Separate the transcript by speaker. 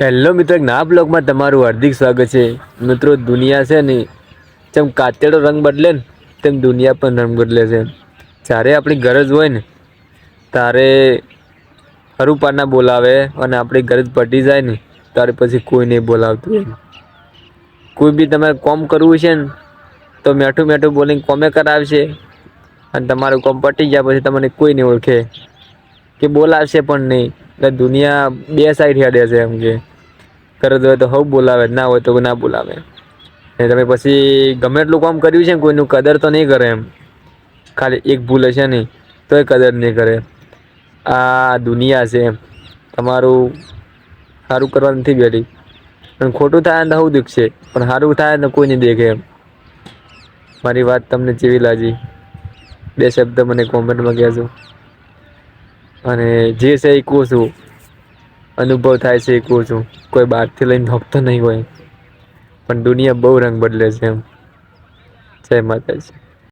Speaker 1: Hello મિત્રો, એક નવા બ્લોગમાં તમારું હાર્દિક સ્વાગત છે. મિત્રો, દુનિયા છે ને જેમ કાચેડો રંગ બદલે ને તેમ દુનિયા પણ રંગ બદલે છે. જ્યારે આપણી ગરજ હોય ને તારે હરુપાના બોલાવે અને આપણી ગરજ પટી જાય ને ત્યારે પછી કોઈ નહી બોલાવતું એમ. કોઈ બી તમારે કોમ કરવું છે ને તો મેઠું મેઠું બોલીને કોમે કરાવશે અને તમારું કોમ પટી ગયા પછી તમને કોઈ નઈ ઓળખે કે બોલાવશે પણ નહી. એટલે દુનિયા બે સાઈડ હેડે છે એમ કે ગરજ હોય તો હઉ બોલાવે, ના હોય તો ના બોલાવે. તમે પછી ગમે એટલું કામ કર્યું છે ને કોઈનું કદર તો નહી કરે એમ. ખાલી એક ભૂલ હશે નઈ તોય કદર નહી કરે. આ દુનિયા છે એમ. તમારું સારું કરવા નથી બેઠી. પણ ખોટું થાય ને તો હઉ દીખશે પણ સારું થાય ને કોઈ નઈ દેખે એમ. મારી વાત તમને ચેવી લાગી? બે શબ્દ મને કોમેન્ટમાં કહેજો. અને જે છે એ કહું છું. અનુભવ થાય છે એ કહું છું. કોઈ બહારથી લઈને થોપતો નહીં હોય. પણ દુનિયા બહુ રંગ બદલે છે એમ. જય માતાજી.